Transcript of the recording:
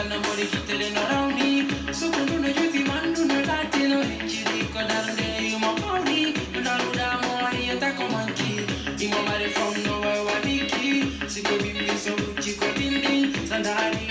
na mori kitele na rauni sukundu na juti mandu na latino injiri kodarde mo kauni ndaruda mo ayata komanki imo mare from nowhere wadiki siko bibi so uchi ko dindi sandari